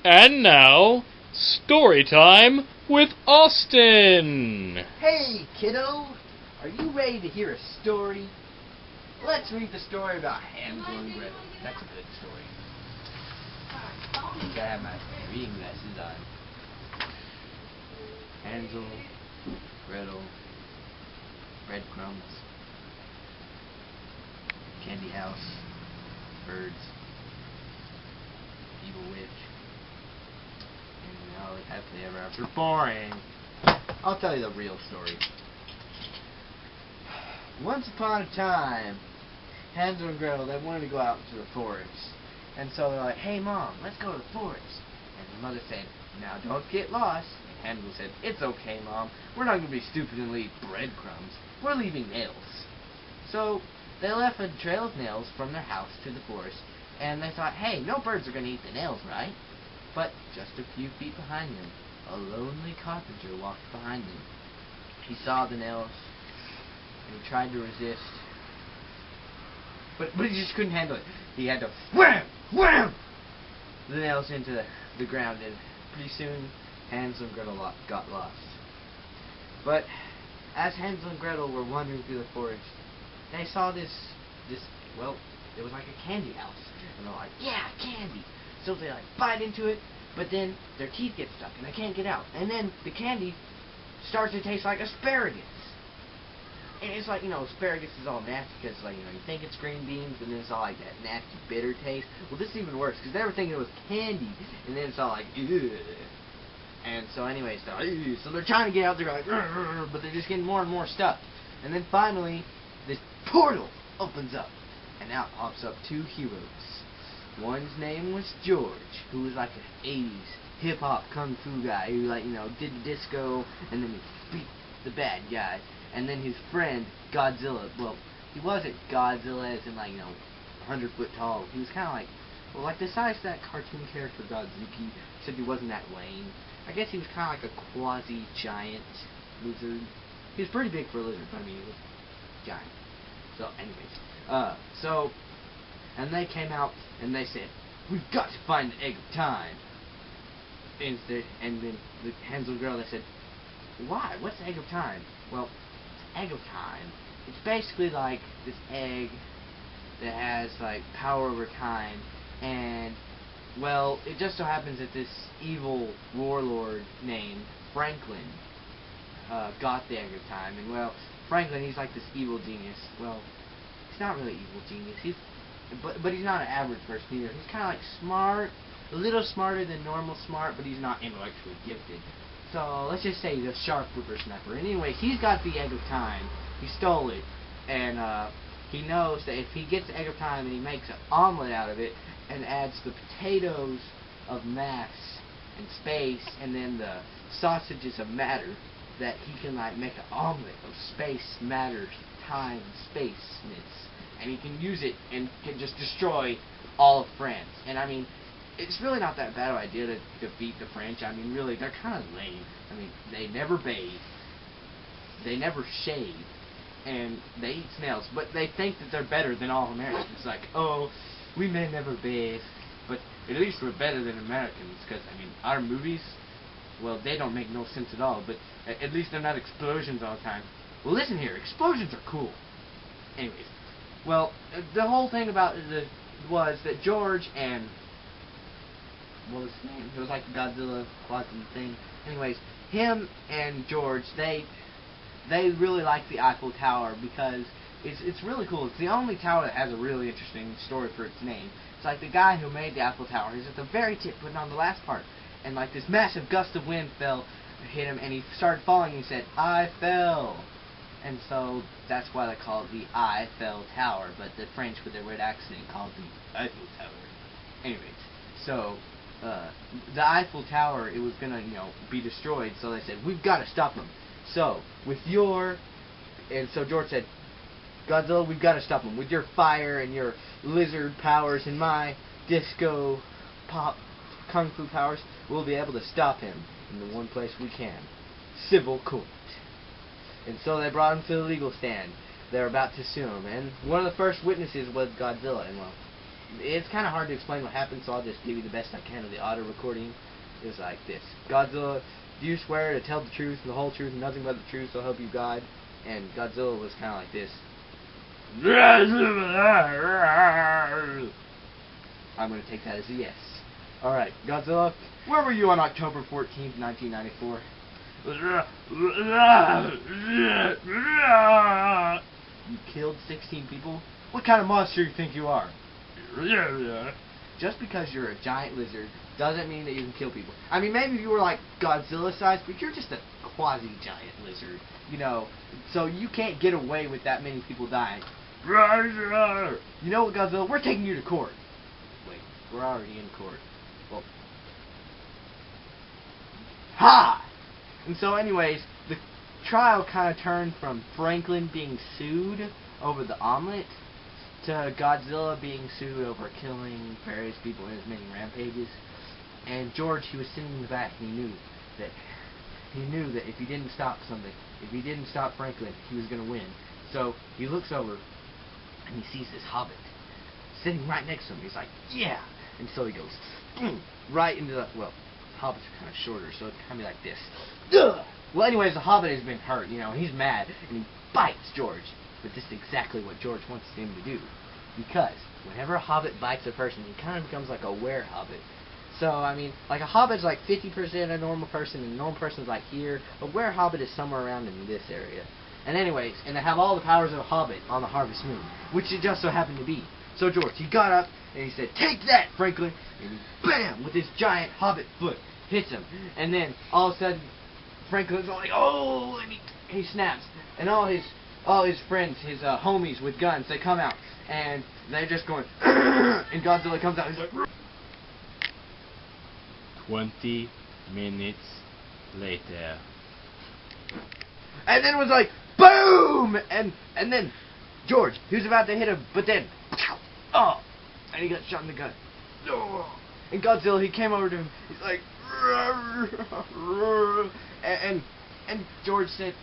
And now, Storytime with Austin! Hey, kiddo! Are you ready to hear a story? Let's read the story about Hansel and Gretel. That's a good story. I have my reading glasses on. Hansel, Gretel, breadcrumbs, candy house, birds, evil witch, and now happily ever after. Boring. I'll tell you the real story. Once upon a time, Hansel and Gretel, they wanted to go out to the forest. And so they're like, hey Mom, let's go to the forest. And the mother said, now don't get lost. And Hansel said, it's okay Mom, we're not going to be stupid and leave breadcrumbs. We're leaving nails. So they left a trail of nails from their house to the forest. And they thought, hey, no birds are going to eat the nails, right? But just a few feet behind them, a lonely carpenter walked behind them. He saw the nails, and he tried to resist. But he just couldn't handle it. He had to wham, wham, the nails into the ground, and pretty soon Hansel and Gretel got lost. But as Hansel and Gretel were wandering through the forest, they saw this, well, it was like a candy house. And they're like, yeah, candy. So they like bite into it, but then their teeth get stuck and they can't get out. And then the candy starts to taste like asparagus. And it's like, asparagus is all nasty because, like, you think it's green beans, but then it's all like that nasty bitter taste. Well, this is even worse because they were thinking it was candy, and then it's all like, ugh. And so anyways, so they're trying to get out there, like, but they're just getting more and more stuck. And then finally, this portal opens up, and out pops up two heroes. One's name was George, who was like an 80s hip-hop kung fu guy who, like, did disco, and then he beat the bad guy. And then his friend, Godzilla, well, he wasn't Godzilla as in, like, 100 foot tall. He was kind of like, well, like the size of that cartoon character Godzuki, except he wasn't that lame. I guess he was kind of like a quasi-giant lizard. He was pretty big for a lizard, but I mean, he was giant. So, anyways, and they came out and they said, we've got to find the egg of time. And then the Hansel and Gretel, they said, why? What's the egg of time? Well, egg of time, it's basically like this egg that has like power over time, and well, it just so happens that this evil warlord named Franklin got the egg of time. And well, Franklin, he's like this evil genius. Well, he's not really evil genius, but he's not an average person either. He's kind of like smart, a little smarter than normal smart, but he's not intellectually gifted. So let's just say he's a sharp whippersnapper. Anyway, he's got the egg of time. He stole it, and he knows that if he gets the egg of time and he makes an omelet out of it and adds the potatoes of mass and space and then the sausages of matter, that he can like make an omelet of space, matter, time, spaceness, and he can use it and can just destroy all of France. And I mean, it's really not that bad of an idea to defeat the French. I mean, really, they're kind of lame. I mean, they never bathe, they never shave, and they eat snails. But they think that they're better than all Americans. It's like, oh, we may never bathe, but at least we're better than Americans. Because, I mean, our movies, well, they don't make no sense at all. But at least they're not explosions all the time. Well, listen here, explosions are cool. Anyways, well, the whole thing about it was that George and what was his name? It was like a Godzilla quasi thing. Anyways, him and George, they really like the Eiffel Tower because it's really cool. It's the only tower that has a really interesting story for its name. It's like the guy who made the Eiffel Tower, he's at the very tip putting on the last part, and like this massive gust of wind hit him, and he started falling, and he said, I fell. And so that's why they call it the Eiffel Tower, but the French with their weird accent call it the Eiffel Tower. Anyways, so the Eiffel Tower, it was gonna, be destroyed, so they said, we've got to stop him. So, and so George said, Godzilla, we've got to stop him. With your fire and your lizard powers and my disco pop kung fu powers, we'll be able to stop him in the one place we can, civil court. And so they brought him to the legal stand. They're about to sue him, and one of the first witnesses was Godzilla, and well, it's kind of hard to explain what happened, so I'll just give you the best I can of the audio recording. It was like this: Godzilla, do you swear to tell the truth and the whole truth and nothing but the truth, so help you God? And Godzilla was kind of like this. I'm going to take that as a yes. Alright, Godzilla, where were you on October 14th, 1994? You killed 16 people? What kind of monster do you think you are? Just because you're a giant lizard doesn't mean that you can kill people. I mean, maybe you were like Godzilla size, but you're just a quasi-giant lizard, you know, so you can't get away with that many people dying. You know what, Godzilla? We're taking you to court. Wait, we're already in court. Well, ha! And so anyways, the trial kind of turned from Franklin being sued over the omelet to Godzilla being sued over killing various people in his many rampages. And George, he was sitting in the back, and he knew that if he didn't stop something, if he didn't stop Franklin, he was going to win. So he looks over, and he sees this hobbit sitting right next to him. He's like, yeah! And so he goes, right into the, well, hobbits are kind of shorter, so it's kind of like this. Ugh! Well, anyways, the hobbit has been hurt, you know, and he's mad, and he bites George. But this is exactly what George wants him to do. Because whenever a hobbit bites a person, he kind of becomes like a were-hobbit. So, I mean, like a hobbit's like 50% a normal person, and a normal person's like here. A were-hobbit is somewhere around in this area. And anyways, and they have all the powers of a hobbit on the Harvest Moon, which it just so happened to be. So George, he got up, and he said, take that, Franklin! And he, bam, with his giant hobbit foot, hits him. And then, all of a sudden, Franklin's all like, oh, and he snaps. And all his friends, his homies with guns, they come out, and they're just going, and Godzilla comes out, he's like, 20 minutes later. and then it was like, boom! And then, George, he was about to hit him, but then, oh, and he got shot in the gut. Oh. And Godzilla, he came over to him, he's like, and George said,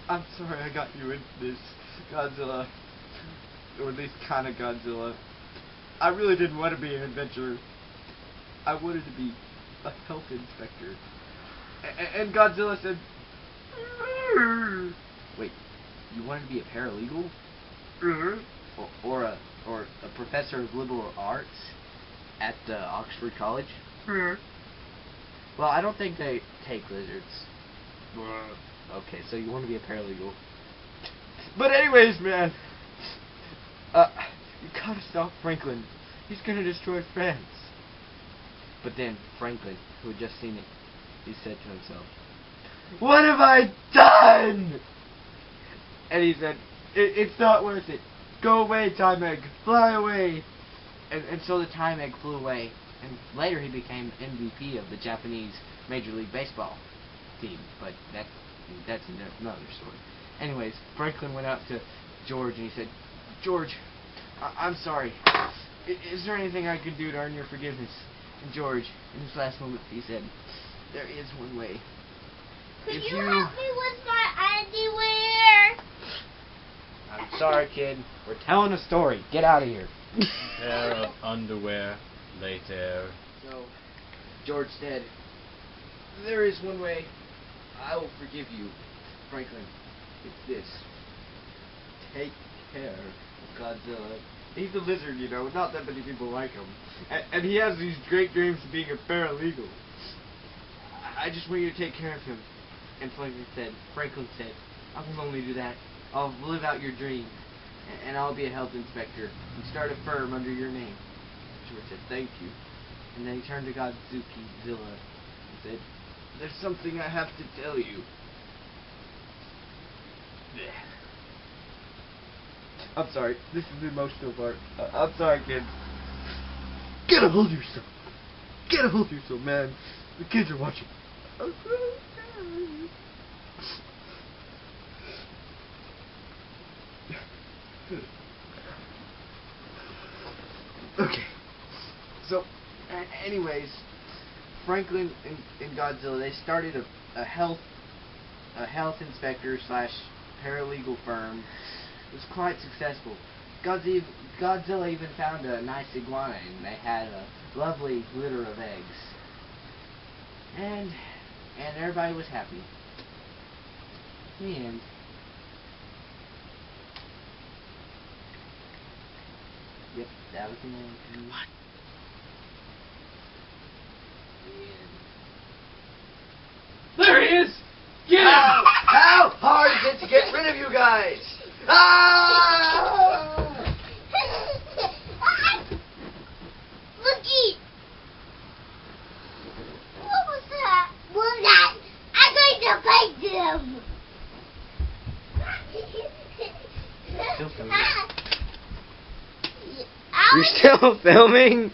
I'm sorry I got you into this, Godzilla, or at least kind of Godzilla. I really didn't want to be an adventurer. I wanted to be a health inspector. And Godzilla said, wait, you wanted to be a paralegal? Or a professor of liberal arts at Oxford College? Well, I don't think they take lizards. Okay, so you want to be a paralegal. But anyways, man, you gotta stop Franklin. He's gonna destroy France. But then Franklin, who had just seen it, he said to himself, what have I done? And he said, it's not worth it. Go away, Time Egg. Fly away. And so the Time Egg flew away. And later he became MVP of the Japanese Major League Baseball team. But that's another story. Anyways, Franklin went up to George and he said, George, I'm sorry. Is there anything I could do to earn your forgiveness? And George, in his last moment, he said, there is one way. Could you help me with my underwear? I'm sorry, kid. We're telling a story. Get out of here. Pair of underwear later. So, George said, there is one way. I will forgive you, Franklin. It's this. Take care of Godzilla. He's a lizard, you know. Not that many people like him. And he has these great dreams of being a paralegal. I just want you to take care of him. And Franklin said, I will only do that. I'll live out your dream. And I'll be a health inspector. And start a firm under your name. George said, thank you. And then he turned to Godzilla and said, there's something I have to tell you. I'm sorry. This is the emotional part. I'm sorry, kids. Get a hold of yourself. Get a hold of yourself, man. The kids are watching. Okay. So, anyways, Franklin and Godzilla, they started a health inspector / paralegal firm. It was quite successful. Godzilla even found a nice iguana, and they had a lovely litter of eggs. And everybody was happy. The end. Yep, that was the end. What? There he is! Get him! How hard is it to get rid of you guys? Ah! Looky! What was that? I'm going to fight them! You're still filming?